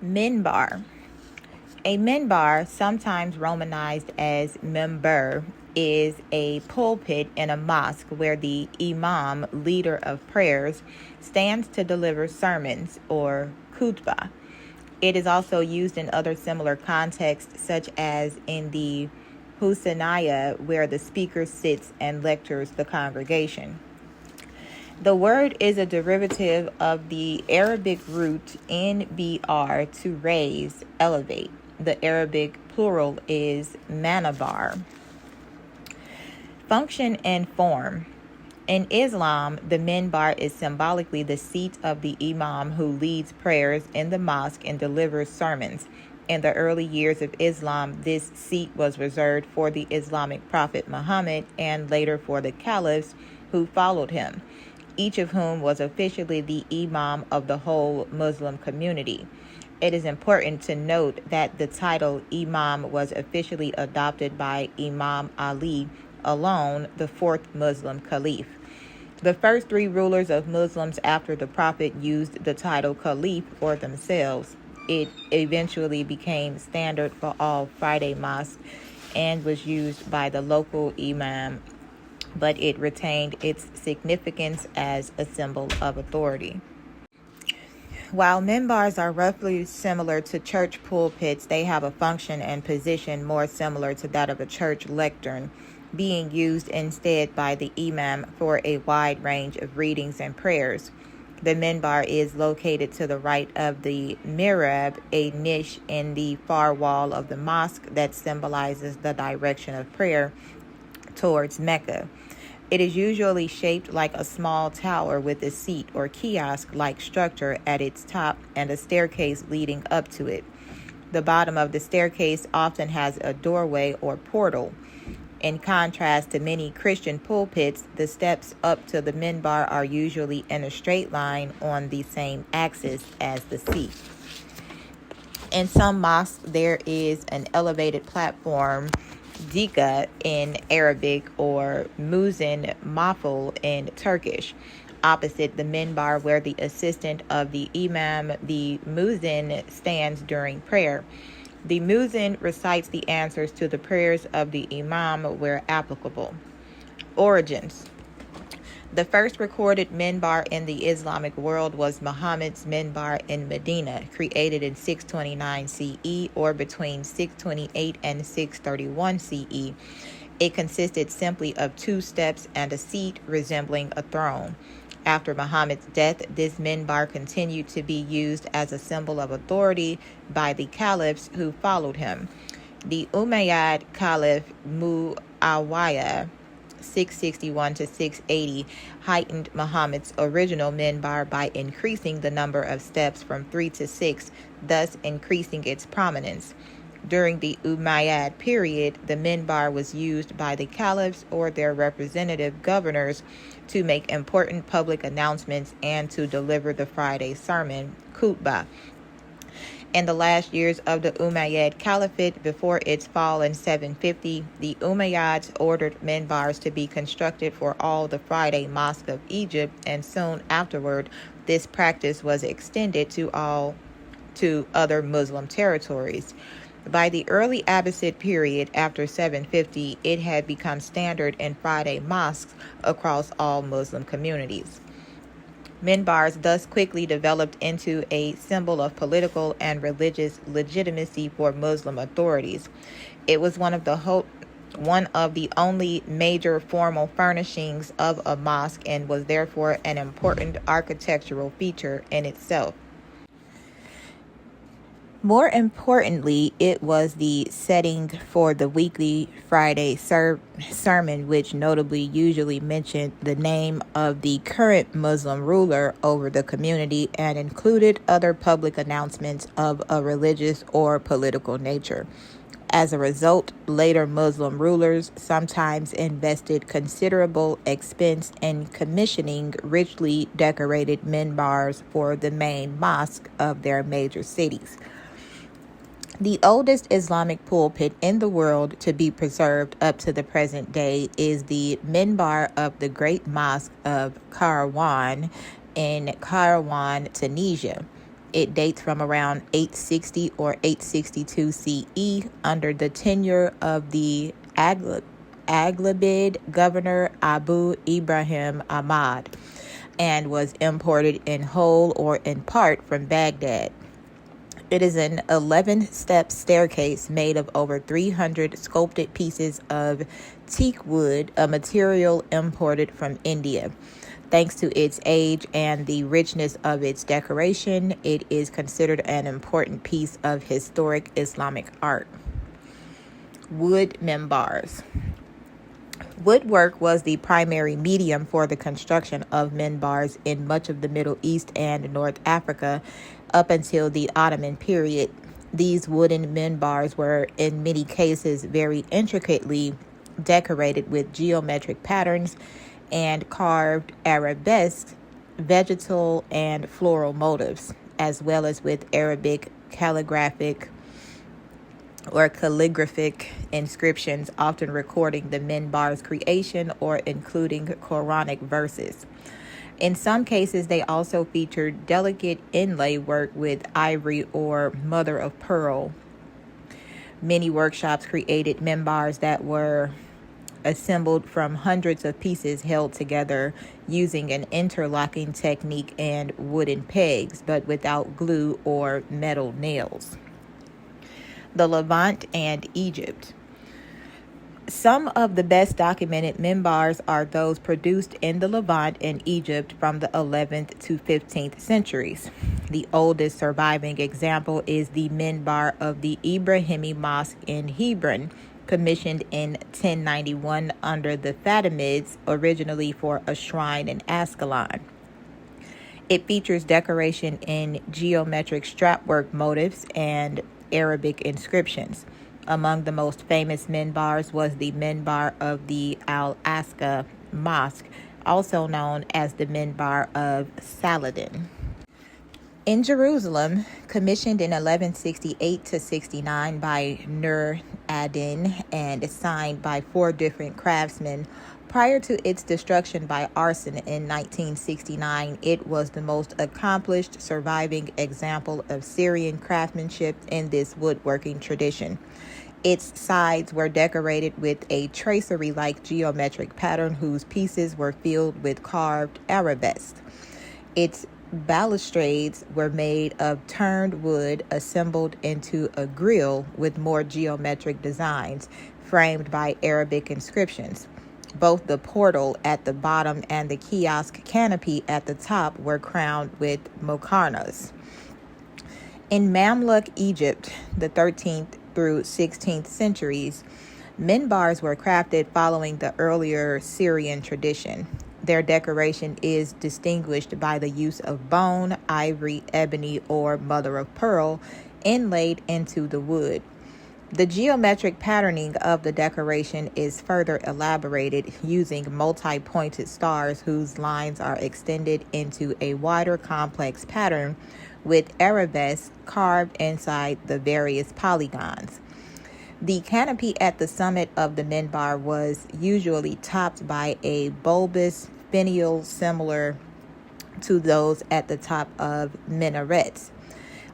Minbar. A minbar, sometimes romanized as Minbar, is a pulpit in a mosque where the imam, leader of prayers, stands to deliver sermons or khutbah. It is also used in other similar contexts, such as in the Husanaya, where the speaker sits and lectures the congregation. The word is a derivative of the Arabic root nbr, to raise, elevate. The Arabic plural is manabar. Function and form. In Islam, the minbar is symbolically the seat of the imam who leads prayers in the mosque and delivers sermons. In the early years of Islam, this seat was reserved for the Islamic prophet Muhammad and later for the caliphs who followed him, each of whom was officially the imam of the whole Muslim community. It is important to note that the title imam was officially adopted by Imam Ali alone, the fourth Muslim caliph. The first three rulers of Muslims after the prophet used the title caliph for themselves. It eventually became standard for all Friday mosques and was used by the local imam, but it retained its significance as a symbol of authority. While minbars are roughly similar to church pulpits, they have a function and position more similar to that of a church lectern, being used instead by the imam for a wide range of readings and prayers. The minbar is located to the right of the mihrab, a niche in the far wall of the mosque that symbolizes the direction of prayer towards Mecca. It is usually shaped like a small tower with a seat or kiosk-like structure at its top and a staircase leading up to it. The bottom of the staircase often has a doorway or portal. In contrast to many Christian pulpits, the steps up to the minbar are usually in a straight line on the same axis as the seat. In some mosques, there is an elevated platform, dika in Arabic or muzin maful in Turkish, opposite the minbar where the assistant of the imam, the muzin, stands during prayer. The muzin recites the answers to the prayers of the imam where applicable. Origins. The first recorded minbar in the Islamic world was Muhammad's minbar in Medina, created in 629 CE or between 628 and 631 CE. It consisted simply of two steps and a seat resembling a throne. After Muhammad's death, this minbar continued to be used as a symbol of authority by the caliphs who followed him. The Umayyad Caliph Muawiyah 661 to 680 heightened Muhammad's original minbar by increasing the number of steps from 3 to 6, thus increasing its prominence. During the Umayyad period, the minbar was used by the caliphs or their representative governors to make important public announcements and to deliver the Friday sermon, khutbah. In the last years of the Umayyad Caliphate, before its fall in 750, the Umayyads ordered minbars to be constructed for all the Friday mosques of Egypt, and soon afterward, this practice was extended to other Muslim territories. By the early Abbasid period, after 750, it had become standard in Friday mosques across all Muslim communities. Minbars thus quickly developed into a symbol of political and religious legitimacy for Muslim authorities. It was one of the only major formal furnishings of a mosque and was therefore an important architectural feature in itself. More importantly, it was the setting for the weekly Friday sermon, which notably usually mentioned the name of the current Muslim ruler over the community and included other public announcements of a religious or political nature. As a result, later Muslim rulers sometimes invested considerable expense in commissioning richly decorated minbars for the main mosque of their major cities. The oldest Islamic pulpit in the world to be preserved up to the present day is the minbar of the Great Mosque of Kairouan in Kairouan, Tunisia. It dates from around 860 or 862 CE under the tenure of the Aghlabid governor Abu Ibrahim Ahmad, and was imported in whole or in part from Baghdad. It is an 11-step staircase made of over 300 sculpted pieces of teak wood, a material imported from India. Thanks to its age and the richness of its decoration, it is considered an important piece of historic Islamic art. Wood minbars. Woodwork was the primary medium for the construction of minbars in much of the Middle East and North Africa up until the Ottoman period. These wooden minbars were, in many cases, very intricately decorated with geometric patterns and carved arabesques, vegetal and floral motifs, as well as with Arabic calligraphic inscriptions, often recording the minbar's creation or including Quranic verses. In some cases, they also featured delicate inlay work with ivory or mother of pearl. Many workshops created minbars that were assembled from hundreds of pieces held together using an interlocking technique and wooden pegs, but without glue or metal nails. The Levant and Egypt. Some of the best documented minbars are those produced in the Levant and Egypt from the 11th to 15th centuries. The oldest surviving example is the minbar of the Ibrahimi Mosque in Hebron, commissioned in 1091 under the Fatimids, originally for a shrine in Ascalon. It features decoration in geometric strapwork motifs and Arabic inscriptions. Among the most famous minbars was the minbar of the Al-Aqsa Mosque, also known as the minbar of Saladin. In Jerusalem, commissioned in 1168 to 69 by Nur ad-Din and signed by 4 different craftsmen, prior to its destruction by arson in 1969, it was the most accomplished surviving example of Syrian craftsmanship in this woodworking tradition. Its sides were decorated with a tracery-like geometric pattern whose pieces were filled with carved arabesques. Its balustrades were made of turned wood assembled into a grille with more geometric designs framed by Arabic inscriptions. Both the portal at the bottom and the kiosk canopy at the top were crowned with mokarnas. In Mamluk Egypt, the 13th through 16th centuries, minbars were crafted following the earlier Syrian tradition. Their decoration is distinguished by the use of bone, ivory, ebony, or mother of pearl inlaid into the wood. The geometric patterning of the decoration is further elaborated using multi-pointed stars whose lines are extended into a wider complex pattern with arabesques carved inside the various polygons. The canopy at the summit of the minbar was usually topped by a bulbous finial similar to those at the top of minarets.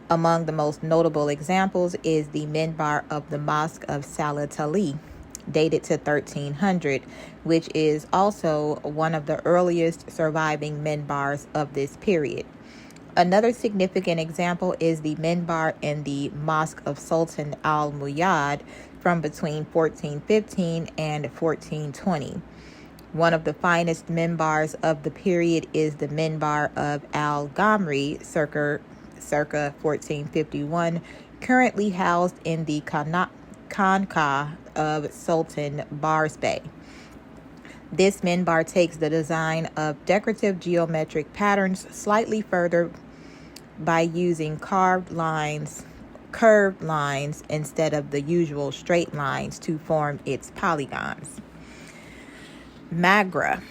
Among the most notable examples is the minbar of the Mosque of Salat Ali, dated to 1300, which is also one of the earliest surviving minbars of this period. Another significant example is the minbar in the Mosque of Sultan al-Muayyad from between 1415 and 1420. One of the finest minbars of the period is the minbar of al-Ghamri, circa 1451, currently housed in the Khanqah of Sultan Barsbay. This minbar takes the design of decorative geometric patterns slightly further by using curved lines instead of the usual straight lines to form its polygons. Maghreb.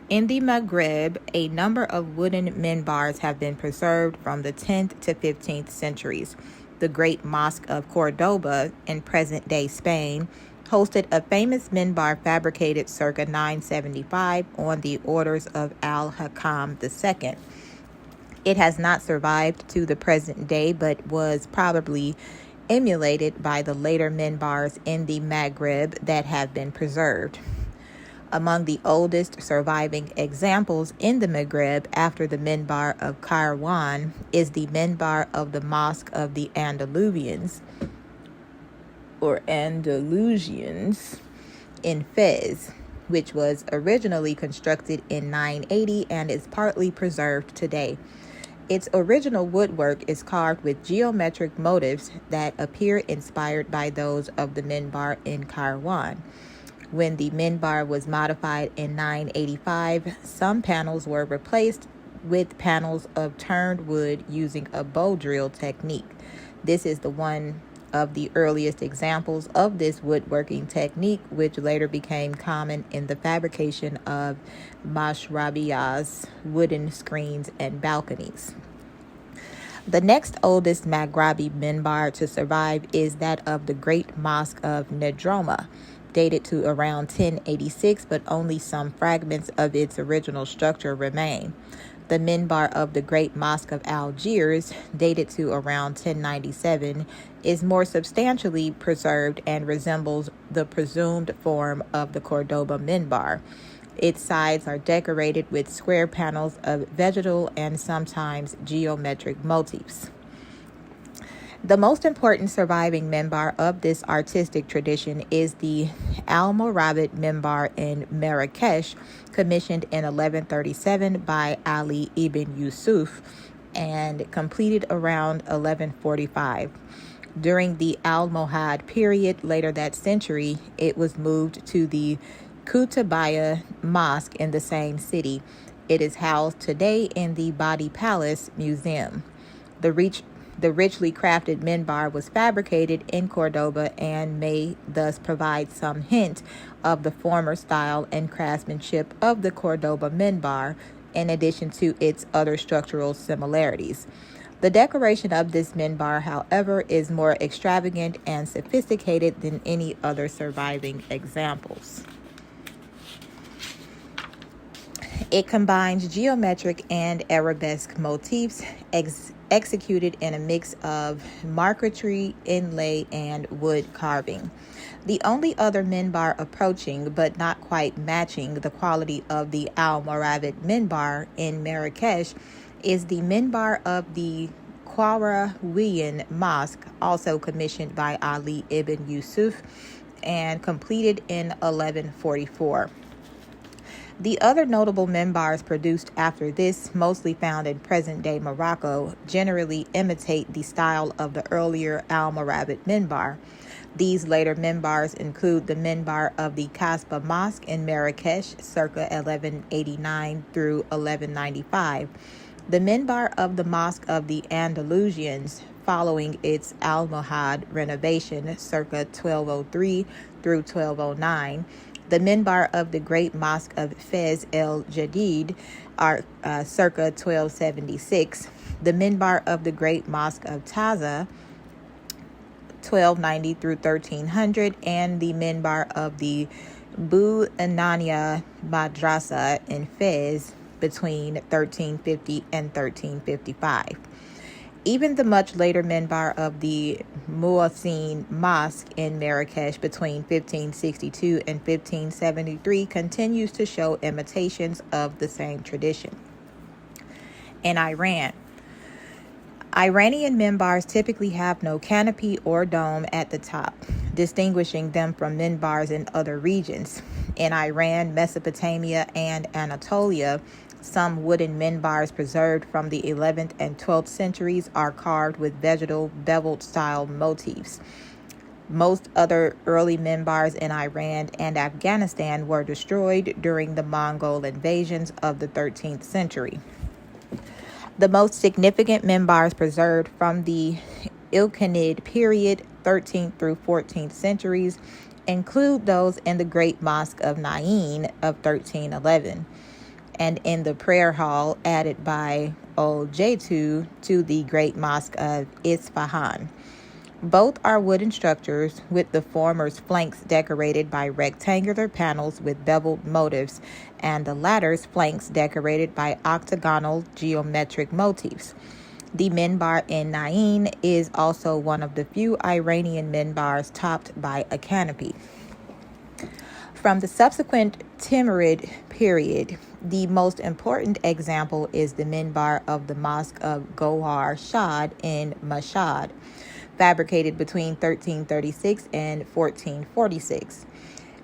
In the Maghreb, a number of wooden minbars have been preserved from the 10th to 15th centuries. The Great Mosque of Cordoba in present-day Spain hosted a famous minbar fabricated circa 975 on the orders of Al-Hakam II. It has not survived to the present day, but was probably emulated by the later minbars in the Maghreb that have been preserved. Among the oldest surviving examples in the Maghreb after the minbar of Kairouan is the minbar of the Mosque of the Andalusians in Fez, which was originally constructed in 980 and is partly preserved today. Its original woodwork is carved with geometric motifs that appear inspired by those of the minbar in Kairouan. When the minbar was modified in 985, some panels were replaced with panels of turned wood using a bow drill technique. This is the one of the earliest examples of this woodworking technique, which later became common in the fabrication of mashrabiyahs, wooden screens, and balconies. The next oldest Maghrabi minbar to survive is that of the Great Mosque of Nedroma, dated to around 1086, but only some fragments of its original structure remain. The minbar of the Great Mosque of Algiers, dated to around 1097, is more substantially preserved and resembles the presumed form of the Cordoba minbar. Its sides are decorated with square panels of vegetal and sometimes geometric motifs. The most important surviving minbar of this artistic tradition is the Almoravid minbar in Marrakesh, commissioned in 1137 by Ali ibn Yusuf and completed around 1145. During the Almohad period later that century, it was moved to the Qutbiyya Mosque in the same city. It is housed today in the Badi Palace Museum. The richly crafted minbar was fabricated in Cordoba and may thus provide some hint of the former style and craftsmanship of the Cordoba minbar, in addition to its other structural similarities. The decoration of this minbar, however, is more extravagant and sophisticated than any other surviving examples. It combines geometric and arabesque motifs executed in a mix of marquetry, inlay, and wood carving. The only other minbar approaching, but not quite matching, the quality of the Almoravid minbar in Marrakesh is the minbar of the Qarawiyyan Mosque, also commissioned by Ali ibn Yusuf and completed in 1144. The other notable minbars produced after this, mostly found in present-day Morocco, generally imitate the style of the earlier Almoravid minbar. These later minbars include the minbar of the Kasbah Mosque in Marrakesh, circa 1189 through 1195, the minbar of the Mosque of the Andalusians, following its Almohad renovation, circa 1203 through 1209, the minbar of the Great Mosque of Fez el Jadid, circa 1276, the minbar of the Great Mosque of Taza, 1290 through 1300, and the minbar of the Bu Anania Madrasa in Fez between 1350 and 1355. Even the much later minbar of the Muazzin Mosque in Marrakesh between 1562 and 1573 continues to show imitations of the same tradition. In Iran, Iranian minbars typically have no canopy or dome at the top, distinguishing them from minbars in other regions. In Iran, Mesopotamia, and Anatolia, some wooden minbars preserved from the 11th and 12th centuries are carved with vegetal beveled-style motifs. Most other early minbars in Iran and Afghanistan were destroyed during the Mongol invasions of the 13th century. The most significant minbars preserved from the Ilkhanid period, 13th through 14th centuries, include those in the Great Mosque of Nain of 1311, and in the prayer hall added by Ol Jaytu to the Great Mosque of Isfahan. Both are wooden structures, with the former's flanks decorated by rectangular panels with beveled motifs, and the latter's flanks decorated by octagonal geometric motifs. The minbar in Nain is also one of the few Iranian minbars topped by a canopy. From the subsequent Timurid period, the most important example is the minbar of the Mosque of Gohar Shad in Mashhad, fabricated between 1336 and 1446.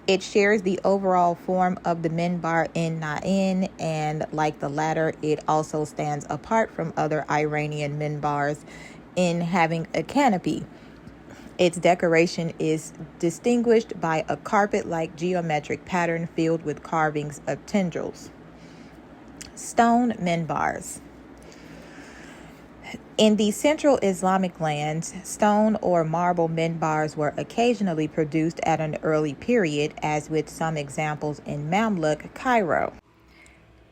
It shares the overall form of the minbar in Nain, and like the latter, it also stands apart from other Iranian minbars in having a canopy. Its decoration is distinguished by a carpet-like geometric pattern filled with carvings of tendrils. Stone minbars. In the central Islamic lands, stone or marble minbars were occasionally produced at an early period, as with some examples in Mamluk, Cairo.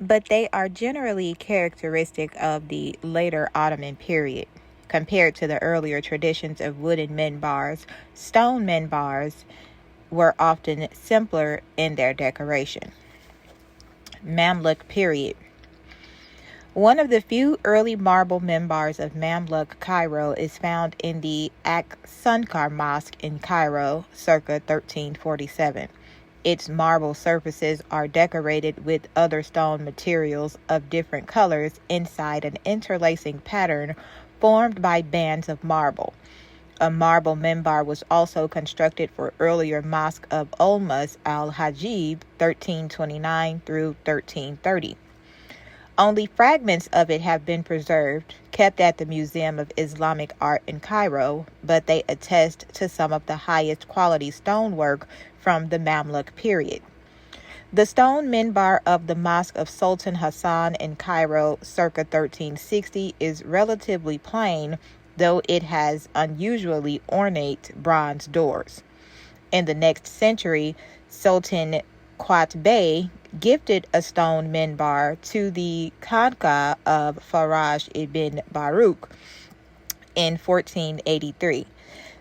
But they are generally characteristic of the later Ottoman period. Compared to the earlier traditions of wooden minbars, stone minbars were often simpler in their decoration. Mamluk period. One of the few early marble minbars of Mamluk, Cairo, is found in the Ak-Sunkar Mosque in Cairo, circa 1347. Its marble surfaces are decorated with other stone materials of different colors inside an interlacing pattern formed by bands of marble. A marble minbar was also constructed for earlier Mosque of Olmus al-Hajib, 1329 through 1330. Only fragments of it have been preserved, kept at the Museum of Islamic Art in Cairo, but they attest to some of the highest quality stonework from the Mamluk period. The stone minbar of the Mosque of Sultan Hassan in Cairo, circa 1360, is relatively plain, though it has unusually ornate bronze doors. In the next century, Sultan Qutb gifted a stone minbar to the Khanqa of Faraj ibn Baruch in 1483.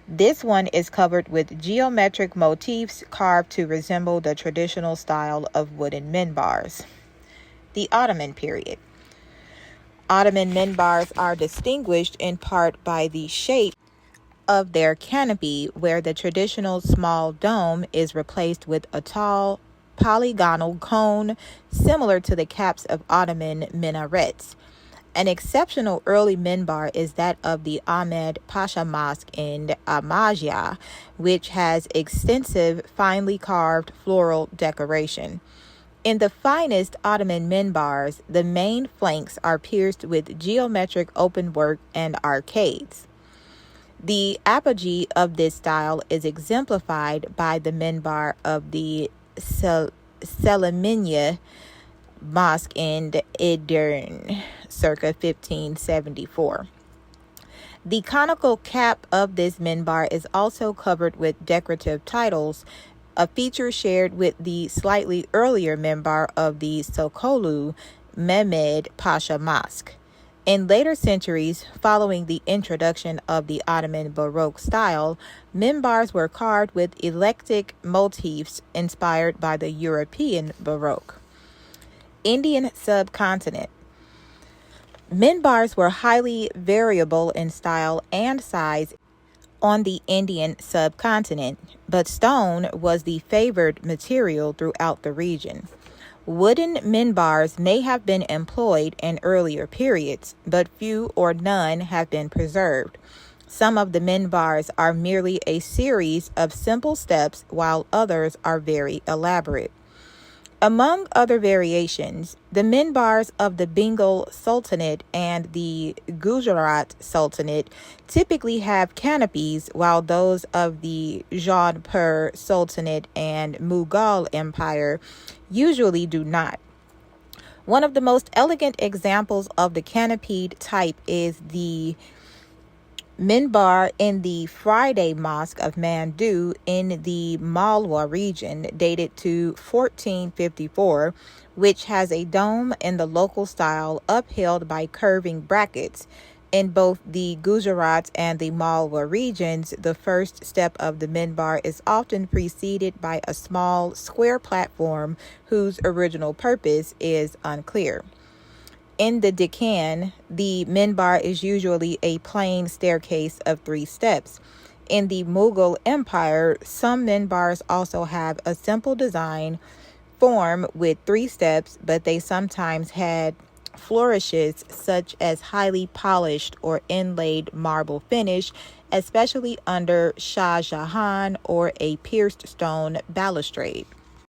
This one is covered with geometric motifs carved to resemble the traditional style of wooden minbars. The Ottoman period. Ottoman minbars are distinguished in part by the shape of their canopy, where the traditional small dome is replaced with a tall, polygonal cone similar to the caps of Ottoman minarets. An exceptional early minbar is that of the Ahmed Pasha Mosque in Amajia, which has extensive, finely carved floral decoration. In the finest Ottoman minbars, the main flanks are pierced with geometric openwork and arcades. The apogee of this style is exemplified by the minbar of the Selimiyya Mosque in Edirne, circa 1574. The conical cap of this minbar is also covered with decorative titles, a feature shared with the slightly earlier minbar of the Sokolu Mehmed Pasha Mosque. In later centuries, following the introduction of the Ottoman Baroque style, minbars were carved with eclectic motifs inspired by the European Baroque. Indian subcontinent. Minbars were highly variable in style and size on the Indian subcontinent, but stone was the favored material throughout the region. Wooden minbars may have been employed in earlier periods, but few or none have been preserved. Some of the minbars are merely a series of simple steps, while others are very elaborate. Among other variations, the minbars of the Bengal Sultanate and the Gujarat Sultanate typically have canopies, while those of the Jaunpur Sultanate and Mughal Empire usually do not. One of the most elegant examples of the canopied type is the minbar in the Friday Mosque of Mandu in the Malwa region, dated to 1454, which has a dome in the local style upheld by curving brackets. In both the Gujarat and the Malwa regions, the first step of the minbar is often preceded by a small square platform whose original purpose is unclear. In the Deccan, the minbar is usually a plain staircase of 3 steps. In the Mughal Empire, some minbars also have a simple design form with 3 steps, but they sometimes had flourishes such as highly polished or inlaid marble finish, especially under Shah Jahan, or a pierced stone balustrade.